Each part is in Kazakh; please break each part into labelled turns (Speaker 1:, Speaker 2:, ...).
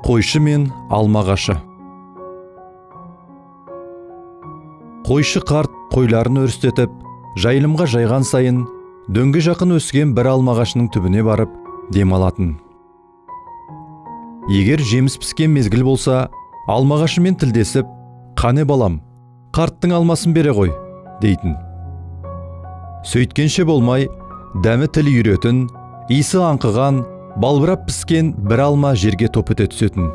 Speaker 1: Қойшы мен алмағашы. Қойшы қарт қойларын өрістетіп, жайылымға жайған сайын, дөңге жақын өскен бір алмағашының түбіне барып демалатын. Егер жеміс піскен мезгіл болса, алмағашымен тілдесіп, «Қане балам, қарттың алмасын бере ғой» дейтін. Сөйткенше болмай, дәмі тіл үйретін, иісі аңқыған, балбырап піскен бір алма жерге топ ете түсетін.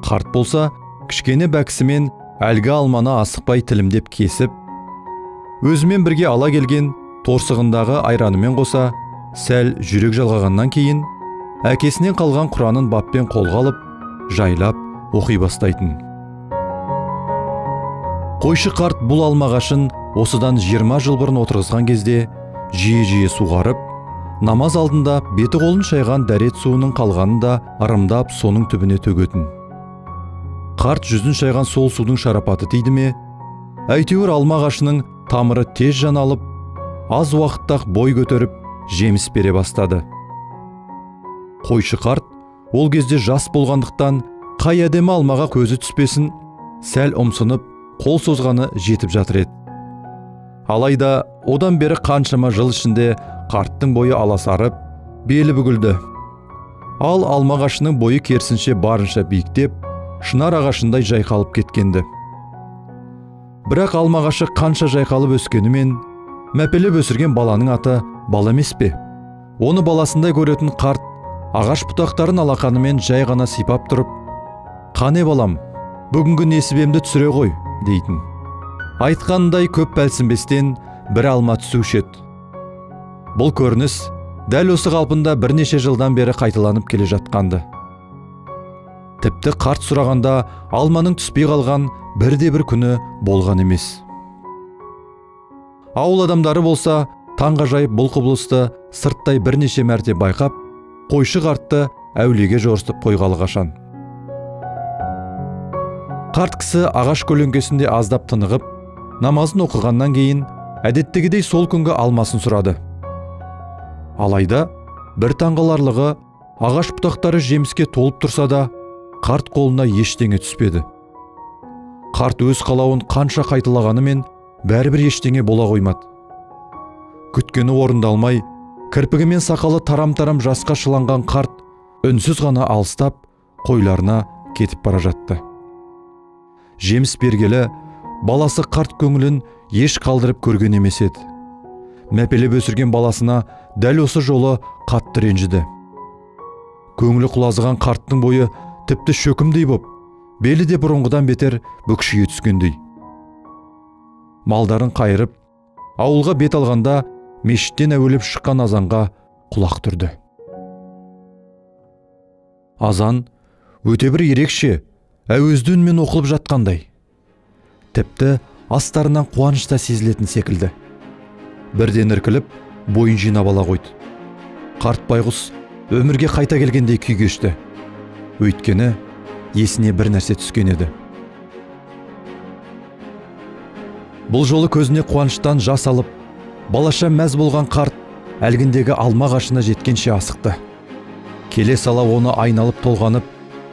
Speaker 1: Қарт болса, кішкене бәкісімен әлгі алманы асықпай тілімдеп кесіп, өзімен бірге ала келген торсығындағы айранымен қоса, сәл жүрек жалғағаннан кейін, әкесінен қалған Құранын баппен қолға алып, жайлап оқи бастайтын. Қойшы қарт бұл алмағашын осыдан 20 жыл бұрын отырғызған кезде жиі-жиі суғарып, намаз алдында беті қолын шайған дәрет суының қалғанын да арымдап соның түбіне төгетін. Қарт жүзін шайған сол судың шарапаты тиді ме, әйтеуір алмағашының тамыры тез жаналып, аз уақыттақ бой көтеріп, жеміс бере бастады. Қойшы қарт ол кезде жас болғандықтан, қай әдемі алмаға көзі түспесін, сәл ұмсынып, қол созғаны жетіп жатыр еді. Алайда одан бері қаншама жыл ішінде қарттың бойы аласарып, белі бүгілді. Ал алмағашының бойы керісінше барынша биіктеп, шынар ағашындай жайқалып кеткенді. Бірақ алмағашы қанша жайқалып өскенімен, мәпелеп өсірген баланың аты бала емес пе? Оны баласындай көретін қарт ағаш бұтақтарын алақанымен жай ғана сипап тұрып, «Қане балам, бүгінгі несібемді түсіре ғой» дейтін. Айтқандай көп бәлсінбестен бір алма түсуші еді. Бұл көрініс дәл осы қалпында бірнеше жылдан бері қайталанып келе жатқанды. Тіпті қарт сұрағанда алманың түспей қалған бірде-бір күні болған емес. Ауыл адамдары болса, таңғажайып бұл құбылысты сырттай бірнеше мәрте байқап, қойшы қартты әулиеге жорыстып қойғалы қашан. Қарт кісі ағаш көлеңкесінде аздап тынығып, намазын оқығаннан кейін әдеттегідей сол күнгі алмасын сұрады. Алайда бір таңғаларлығы, ағаш бұтақтары жеміске толып тұрса да, қарт қолына ештеңе түспеді. Қарт өз қалауын қанша қайталағанымен бәрібір ештеңе бола қоймады. Күткені орындалмай, кірпігі мен сақалы тарам-тарам жасқа шыланған қарт үнсіз ғана алыстап, қойларына кетіп бара жатты. Жеміс бергелі, баласы қарт көңілін еш қалдырып көрген емес еді. Мәпелеп өсірген баласына дәл осы жолы қатты ренжіді. Көңілі құлазыған қарттың бойы тіпті шөкімдей боп, белі де бұрынғыдан бетер бүкшие түскендей. Малдарын қайырып, ауылға бет алғанда мешіттен әуелеп шыққан азанға құлақ түрді. Азан өте бір ерекше, әуезді үнмен оқылып жатқандай. Тіпті астарынан қуанышта сезілетін секілді. Бірден іркіліп, бойын жинап ала қойды. Қарт байғұс өмірге қайта келгендей күй кешті. Өйткені есіне бір нәрсе түскен еді. Бұл жолы көзіне қуаныштан жас алып, балаша мәз болған қарт әлгіндегі алма ағашына жеткенше асықты. Келе сала оны айналып толғанып,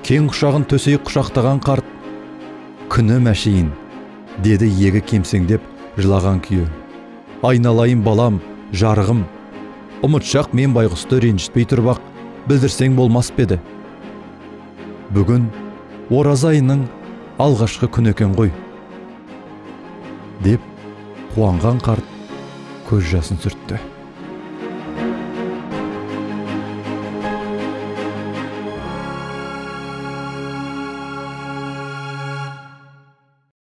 Speaker 1: кең құшағын төсей құшақтаған қарт, «Күні мәшейін» деді егі кемсеңдеп жылаған күйі. «Айналайын балам, жарығым, ұмытшақ мен байғұсты ренжітпей тұрбақ, білдірсең болмас педі. Бүгін ораза айының алғашқы күн екен ғой» деп қуанған қарт көз жасын сүртті.